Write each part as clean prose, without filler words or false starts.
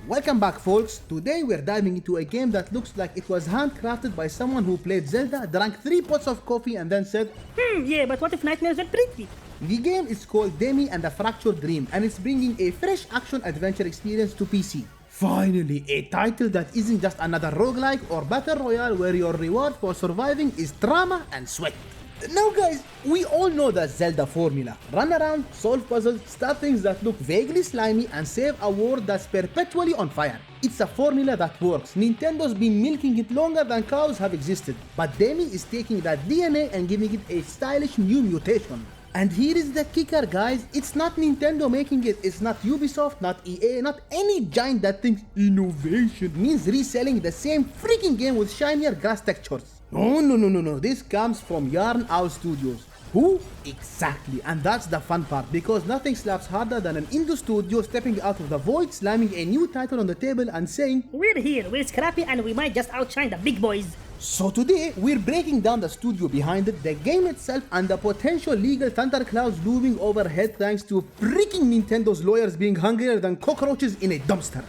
Welcome back folks. Today we're diving into a game that looks like it was handcrafted by someone who played Zelda, drank 3 pots of coffee and then said, Yeah, but what if nightmares are pretty? The game is called Demi and the Fractured Dream and it's bringing a fresh action-adventure experience to PC. Finally, a title that isn't just another roguelike or battle royale where your reward for surviving is drama and sweat. Now guys, we all know the Zelda formula. Run around, solve puzzles, start things that look vaguely slimy and save a world that's perpetually on fire. It's a formula that works. Nintendo's been milking it longer than cows have existed. But Demi is taking that DNA and giving it a stylish new mutation. And here is the kicker guys, it's not Nintendo making it, it's not Ubisoft, not EA, not any giant that thinks innovation means reselling the same freaking game with shinier grass textures. No, this comes from Yarn Owl Studios. Who? Exactly, and that's the fun part because nothing slaps harder than an indie studio stepping out of the void, slamming a new title on the table and saying, We're here, we're scrappy and we might just outshine the big boys. So today, we're breaking down the studio behind it, the game itself, and the potential legal thunderclouds looming overhead thanks to freaking Nintendo's lawyers being hungrier than cockroaches in a dumpster.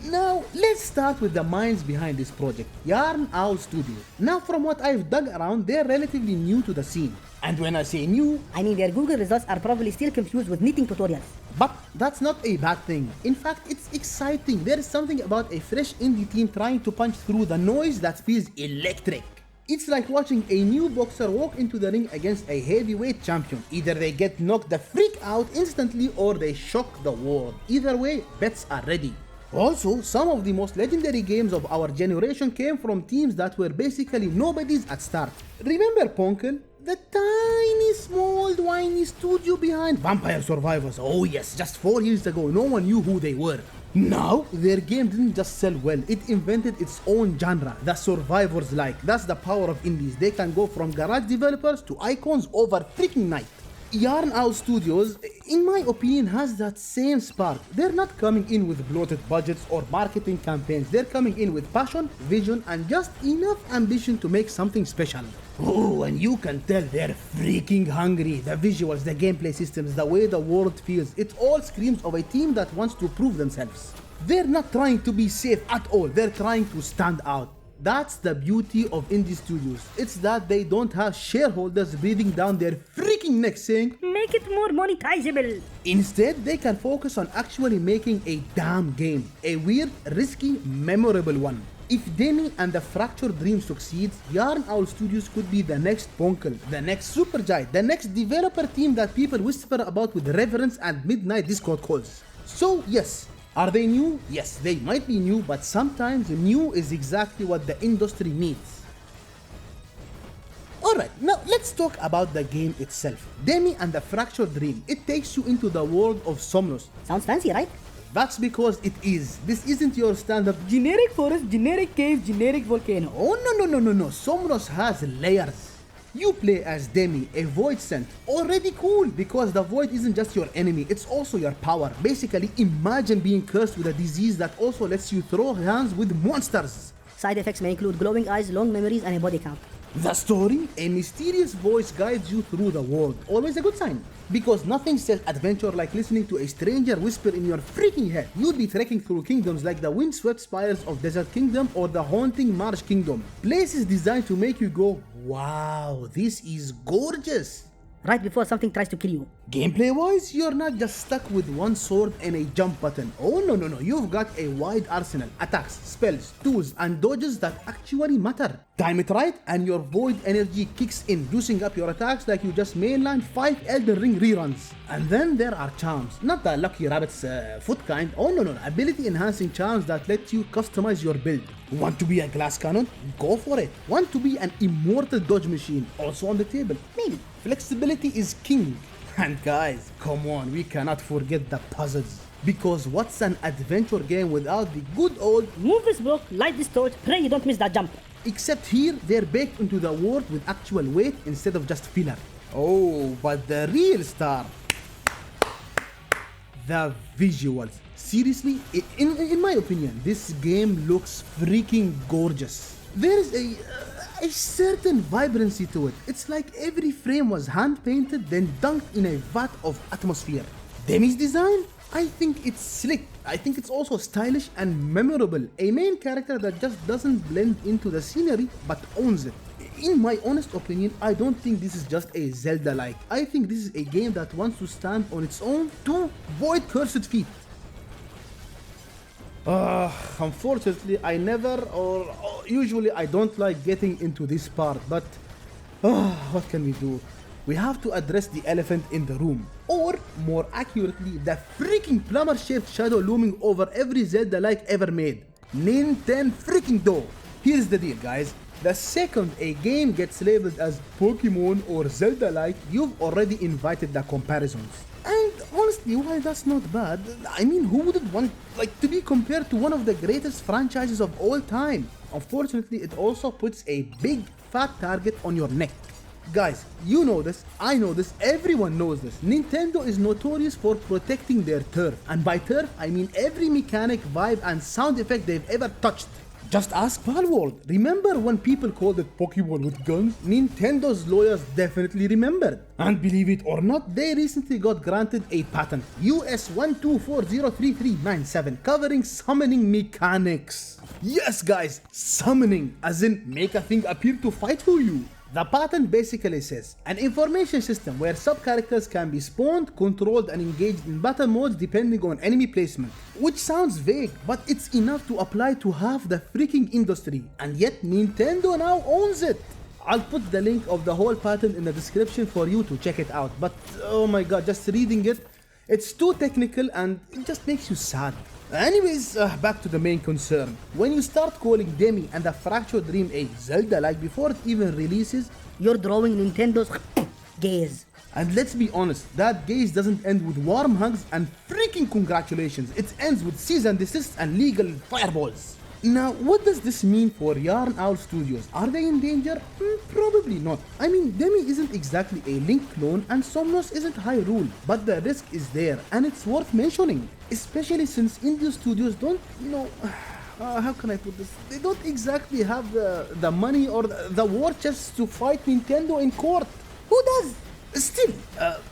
Now, let's start with the minds behind this project, Yarn Owl Studios. Now, from what I've dug around, they're relatively new to the scene. And when I say new, I mean their Google results are probably still confused with knitting tutorials. But that's not a bad thing. In fact, it's exciting. There is something about a fresh indie team trying to punch through the noise that feels electric. It's like watching a new boxer walk into the ring against a heavyweight champion. Either they get knocked the freak out instantly or they shock the world. Either way, bets are ready. Also, some of the most legendary games of our generation came from teams that were basically nobodies at start. Remember Ponkel? The tiny, small, whiny studio behind Vampire Survivors. Oh yes, just 4 years ago, no one knew who they were. Now, their game didn't just sell well, it invented its own genre, the Survivors-like. That's the power of indies. They can go from garage developers to icons over freaking night. Yarn Owl Studios, in my opinion, has that same spark. They're not coming in with bloated budgets or marketing campaigns. They're coming in with passion, vision, and just enough ambition to make something special. Oh, and you can tell they're freaking hungry. The visuals, the gameplay systems, the way the world feels, it all screams of a team that wants to prove themselves. They're not trying to be safe at all. They're trying to stand out. That's the beauty of indie studios. It's that they don't have shareholders breathing down their freaking necks saying, Make it more monetizable. Instead, they can focus on actually making a damn game. A weird, risky, memorable one. If Demi and the Fractured Dream succeeds, Yarn Owl Studios could be the next Ponkel, the next Supergiant, the next developer team that people whisper about with reverence and midnight Discord calls. So yes, are they new? Yes, they might be new, but sometimes new is exactly what the industry needs. Alright, now let's talk about the game itself. Demi and the Fractured Dream. It takes you into the world of Somnos. Sounds fancy, right? That's because it is. This isn't your standard generic forest, generic cave, generic volcano. Oh no. Somnos has layers. You play as Demi, a void scent. Already cool, because the void isn't just your enemy, it's also your power. Basically, imagine being cursed with a disease that also lets you throw hands with monsters. Side effects may include glowing eyes, long memories, and a body count. The story? A mysterious voice guides you through the world. Always a good sign. Because nothing says adventure like listening to a stranger whisper in your freaking head. You'd be trekking through kingdoms like the windswept spires of Desert Kingdom or the haunting Marsh Kingdom. Places designed to make you go, wow, this is gorgeous. Right before something tries to kill you. Gameplay wise, you're not just stuck with one sword and a jump button. Oh no, you've got a wide arsenal, attacks, spells, tools and dodges that actually matter. Time it right and your void energy kicks in, juicing up your attacks like you just mainlined 5 Elden Ring reruns. And then there are charms, not the Lucky Rabbit's foot kind. Oh no, ability enhancing charms that let you customize your build. Want to be a glass cannon? Go for it. Want to be an immortal dodge machine? Also on the table. Maybe. Flexibility is king. And guys, come on, we cannot forget the puzzles. Because what's an adventure game without the good old move this block, light this torch, pray you don't miss that jump. Except here, they're baked into the world with actual weight instead of just filler. Oh, but the real star, the visuals. Seriously, in my opinion, this game looks freaking gorgeous. There's a certain vibrancy to it. It's like every frame was hand painted then dunked in a vat of atmosphere. Demi's design? I think it's slick. I think it's also stylish and memorable. A main character that just doesn't blend into the scenery but owns it. In my honest opinion, I don't think this is just a Zelda-like. I think this is a game that wants to stand on its own to void cursed feet. Unfortunately, I never or usually I don't like getting into this part, but what can we do? We have to address the elephant in the room, or more accurately, the freaking plumber-shaped shadow looming over every Zelda-like ever made. Nintendo freaking Do. Here's the deal, guys. The second a game gets labeled as Pokemon or Zelda-like, you've already invited the comparisons. And honestly, while that's not bad, I mean, who wouldn't want to be compared to one of the greatest franchises of all time? Unfortunately, it also puts a big fat target on your neck. Guys, you know this, I know this, everyone knows this. Nintendo is notorious for protecting their turf. And by turf, I mean every mechanic, vibe and sound effect they've ever touched. Just ask Valde. Remember when people called it Pokemon with guns? Nintendo's lawyers definitely remembered. And believe it or not, they recently got granted a patent, US 1240339, covering summoning mechanics. Yes guys, summoning, as in make a thing appear to fight for you. The patent basically says, an information system where sub-characters can be spawned, controlled and engaged in battle modes depending on enemy placement. Which sounds vague, but it's enough to apply to half the freaking industry. And yet Nintendo now owns it. I'll put the link of the whole patent in the description for you to check it out. But oh my god, just reading it, it's too technical and it just makes you sad. Anyways, back to the main concern. When you start calling Demi and the Fractured Dream a Zelda-like before it even releases, You're drawing Nintendo's gaze. and let's be honest, that gaze doesn't end with warm hugs and freaking congratulations. It ends with cease and desist and legal fireballs. Now, what does this mean for Yarn Owl Studios? Are they in danger? Probably not. I mean, Demi isn't exactly a Link clone and Somnos isn't Hyrule, but the risk is there and it's worth mentioning. Especially since indie studios don't, how can I put this? They don't exactly have the money or the war chests to fight Nintendo in court. Who does? Still,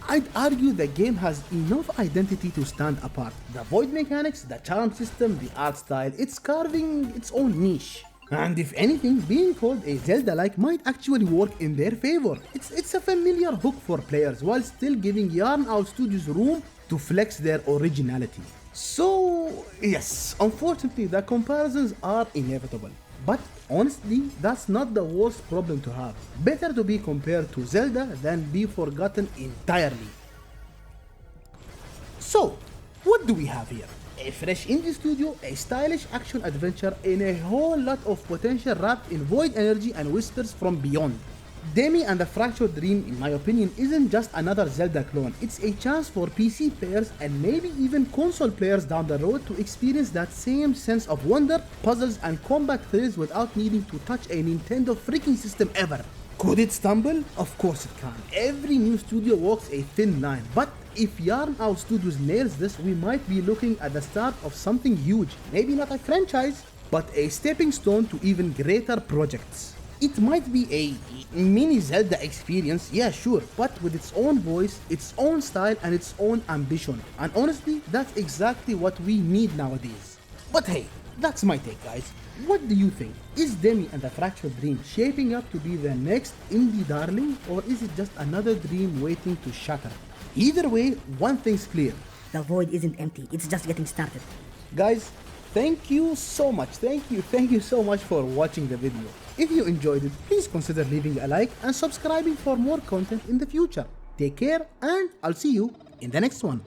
I'd argue the game has enough identity to stand apart. The void mechanics, the charm system, the art style, it's carving its own niche. And if anything, being called a Zelda-like might actually work in their favor. It's a familiar hook for players while still giving Yarn Owl Studios room to flex their originality. So, yes, unfortunately the comparisons are inevitable. But honestly, that's not the worst problem to have. Better to be compared to Zelda than be forgotten entirely. So, what do we have here? A fresh indie studio, a stylish action adventure, and a whole lot of potential wrapped in void energy and whispers from beyond. Demi and the Fractured Dream, in my opinion, isn't just another Zelda clone. It's a chance for PC players and maybe even console players down the road to experience that same sense of wonder, puzzles and combat thrills without needing to touch a Nintendo freaking system ever. Could it stumble? Of course it can. Every new studio walks a thin line, but if Yarn Owl Studios nails this, we might be looking at the start of something huge. Maybe not a franchise, but a stepping stone to even greater projects. It might be a mini Zelda experience, yeah sure, but with its own voice, its own style and its own ambition. And honestly, that's exactly what we need nowadays. But hey, that's my take guys. What do you think? Is Demi and the Fractured Dream shaping up to be the next indie darling, or is it just another dream waiting to shatter? Either way, one thing's clear. The void isn't empty, it's just getting started. Guys, thank you so much. Thank you so much for watching the video. If you enjoyed it, please consider leaving a like and subscribing for more content in the future. Take care and I'll see you in the next one.